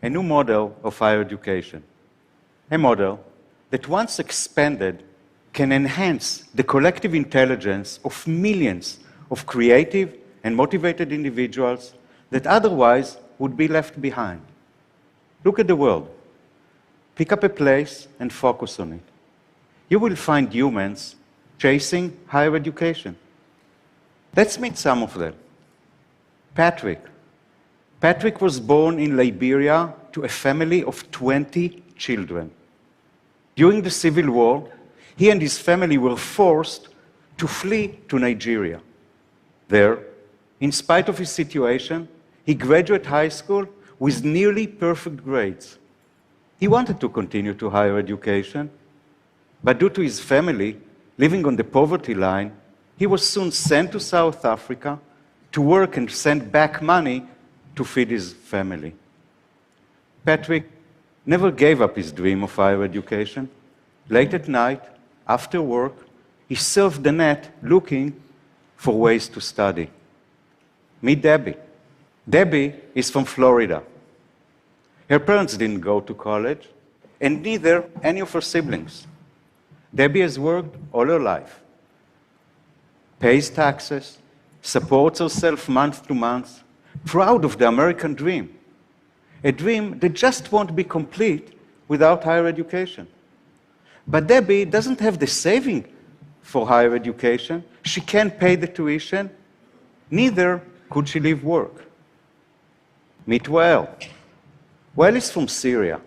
a new model of higher education. A model that, once expanded, can enhance the collective intelligence of millions of creative and motivated individuals that otherwise would be left behind. Look at the world. Pick up a place and focus on it. You will find humans chasing higher education. Let's meet some of them. Patrick. Patrick was born in Liberia to a family of 20 children. During the Civil War, he and his family were forced to flee to Nigeria. There, in spite of his situation, he graduated high school with nearly perfect grades. He wanted to continue to higher education, but due to his family living on the poverty line, he was soon sent to South Africa to work and send back money to feed his family. Patrick never gave up his dream of higher education. Late at night, after work, he surfed the net looking for ways to study. Meet Debbie. Debbie is from Florida. Her parents didn't go to college, and neither any of her siblings. Debbie has worked all her life, pays taxes, supports herself month to month, proud of the American dream, a dream that just won't be complete without higher education. But Debbie doesn't have the saving for higher education. She can't pay the tuition, neither could she leave work. Meet Wael. Wael is from Syria.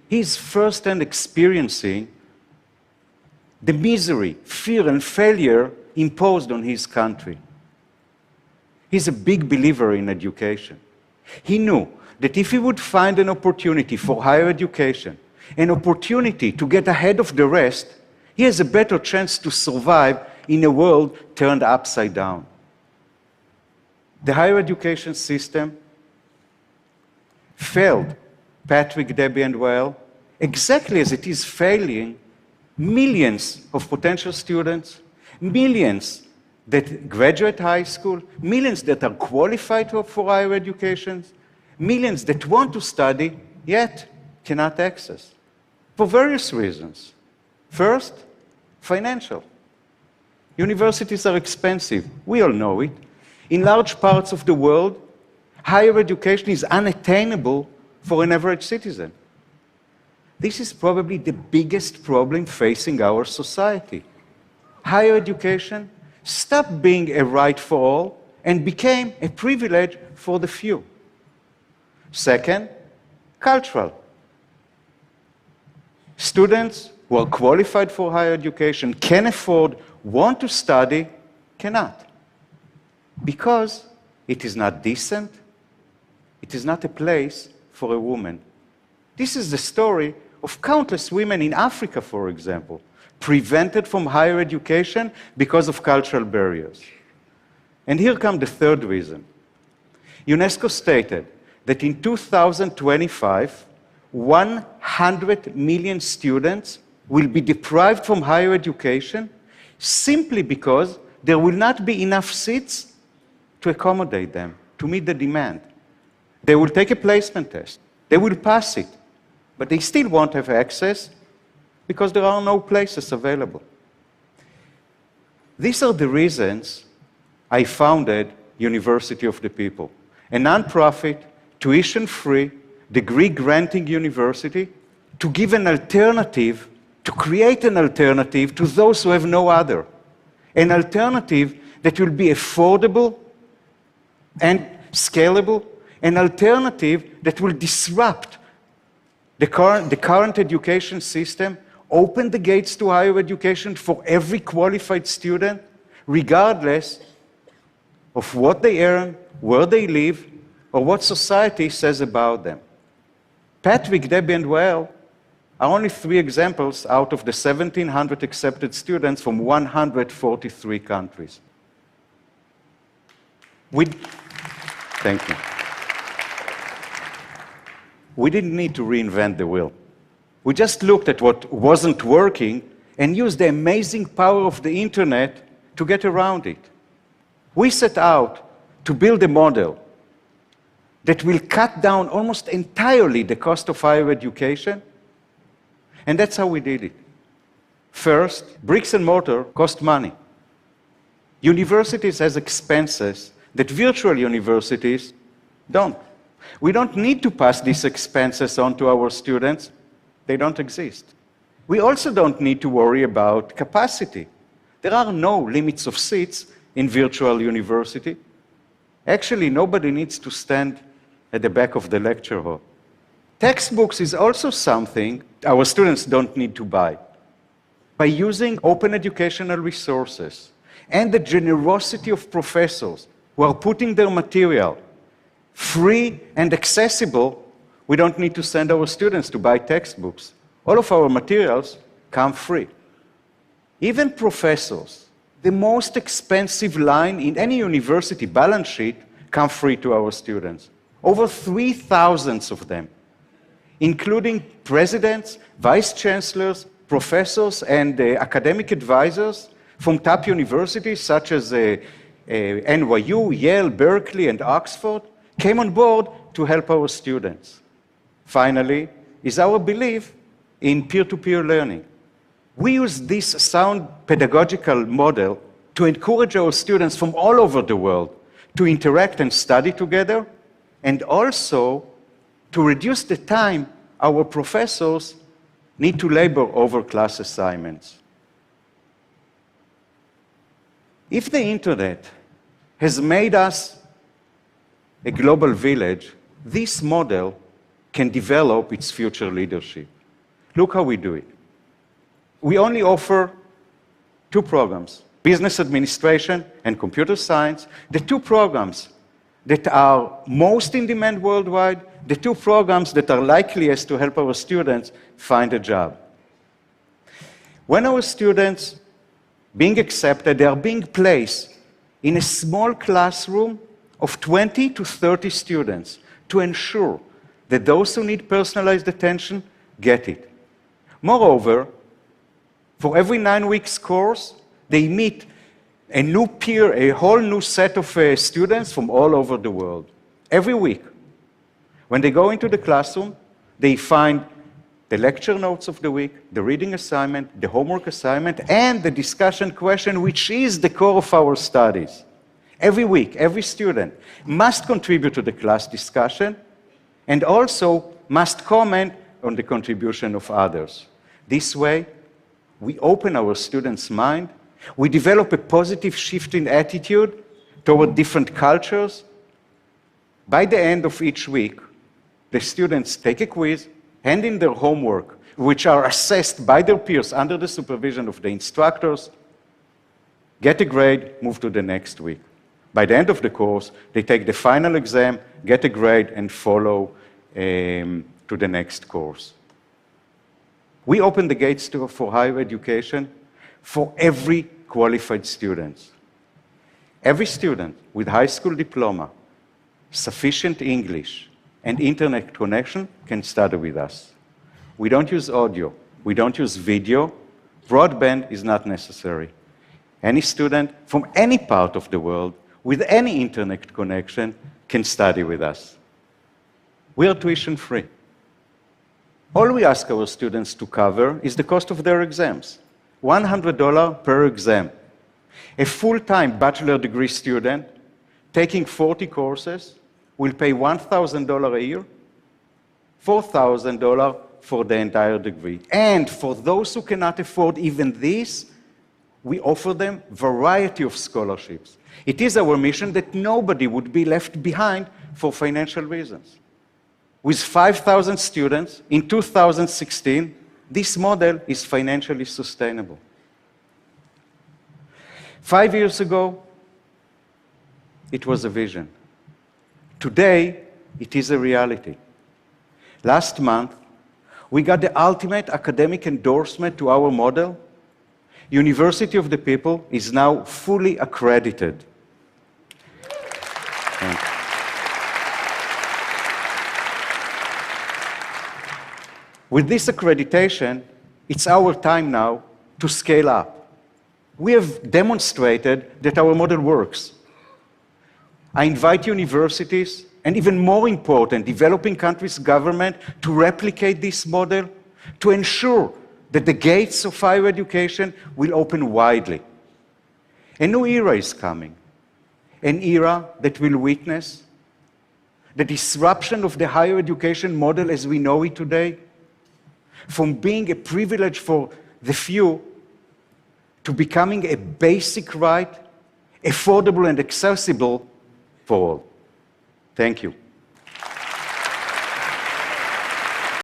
He's firsthand experiencing the misery, fear, and failure imposed on his country. He's a big believer in education. He knew that if he would find an opportunity for higher education, an opportunity to get ahead of the rest, he has a better chance to survive in a world turned upside down. The higher education system failed Patrick, Debbie, and Wael exactly as it is failing millions of potential students, millions that graduate high school, millions that are qualified for higher education, millions that want to study, yet cannot access, for various reasons. First, financial. Universities are expensive. We all know it. In large parts of the world, higher education is unattainable for an average citizen. This is probably the biggest problem facing our society. Higher education stopped being a right for all and became a privilege for the few. Second, cultural. Students who are qualified for higher education, can afford, want to study, cannot. Because it is not decent, it is not a place for a woman. This is the story of countless women in Africa, for example, prevented from higher education because of cultural barriers. And here comes the third reason. UNESCO stated that in 2025, 100 million students will be deprived from higher education simply because there will not be enough seats to accommodate them, to meet the demand. They will take a placement test. They will pass it. But they still won't have access because there are no places available. These are the reasons I founded University of the People, a nonprofit, tuition-free, degree-granting university to give an alternative, to create an alternative to those who have no other. An alternative that will be affordable and scalable, an alternative that will disrupt the current education system, open the gates to higher education for every qualified student, regardless of what they earn, where they live, or what society says about them. Patrick, Debbie, and Wael are only 3 examples out of the 1,700 accepted students from 143 countries. Thank you. We didn't need to reinvent the wheel. We just looked at what wasn't working and used the amazing power of the internet to get around it. We set out to build a model that will cut down almost entirely the cost of higher education. And that's how we did it. First, bricks and mortar cost money. Universities has expenses that virtual universities don't. We don't need to pass these expenses on to our students. They don't exist. We also don't need to worry about capacity. There are no limits of seats in virtual university. Actually, nobody needs to stand at the back of the lecture hall. Textbooks is also something our students don't need to buy. By using open educational resources and the generosity of professors who are putting their material free and accessible, we don't need to send our students to buy textbooks. All of our materials come free. Even professors, the most expensive line in any university balance sheet, come free to our students. Over 3,000 of them, including presidents, vice chancellors, professors, and academic advisors from top universities such as NYU, Yale, Berkeley, and Oxford, came on board to help our students. Finally, is our belief in peer-to-peer learning. We use this sound pedagogical model to encourage our students from all over the world to interact and study together, and also to reduce the time our professors need to labor over class assignments. If the internet has made us a global village, this model can develop its future leadership. Look how we do it. We only offer two programs, business administration and computer science, the two programs that are most in demand worldwide, the two programs that are likeliest to help our students find a job. When our students being accepted, they are being placed in a small classroom of 20 to 30 students to ensure that those who need personalized attention get it. Moreover, for every 9 weeks course, they meet a new peer, a whole new set of students from all over the world. Every week. When they go into the classroom, they find the lecture notes of the week, the reading assignment, the homework assignment, and the discussion question, which is the core of our studies. Every week, every student must contribute to the class discussion and also must comment on the contribution of others. This way, we open our students' mind, we develop a positive shift in attitude toward different cultures. By the end of each week, the students take a quiz, hand in their homework, which are assessed by their peers under the supervision of the instructors, get a grade, move to the next week. By the end of the course, they take the final exam, get a grade, and follow to the next course. We open the gates for higher education for every qualified student. Every student with high school diploma, sufficient English, and internet connection can study with us. We don't use audio. We don't use video. Broadband is not necessary. Any student from any part of the world with any internet connection can study with us. We are tuition free. All we ask our students to cover is the cost of their exams, $100 per exam. A full-time bachelor degree student taking 40 courses will pay $1,000 a year, $4,000 for the entire degree. And for those who cannot afford even this, we offer them a variety of scholarships. It is our mission that nobody would be left behind for financial reasons. With 5,000 students in 2016, this model is financially sustainable. 5 years ago, it was a vision. Today, it is a reality. Last month, we got the ultimate academic endorsement to our model. University of the People is now fully accredited. With this accreditation, it's our time now to scale up. We have demonstrated that our model works. I invite universities and even more important, developing countries' government to replicate this model, to ensure that the gates of higher education will open widely. A new era is coming, an era that will witness the disruption of the higher education model as we know it today, from being a privilege for the few to becoming a basic right, affordable and accessible for all. Thank you.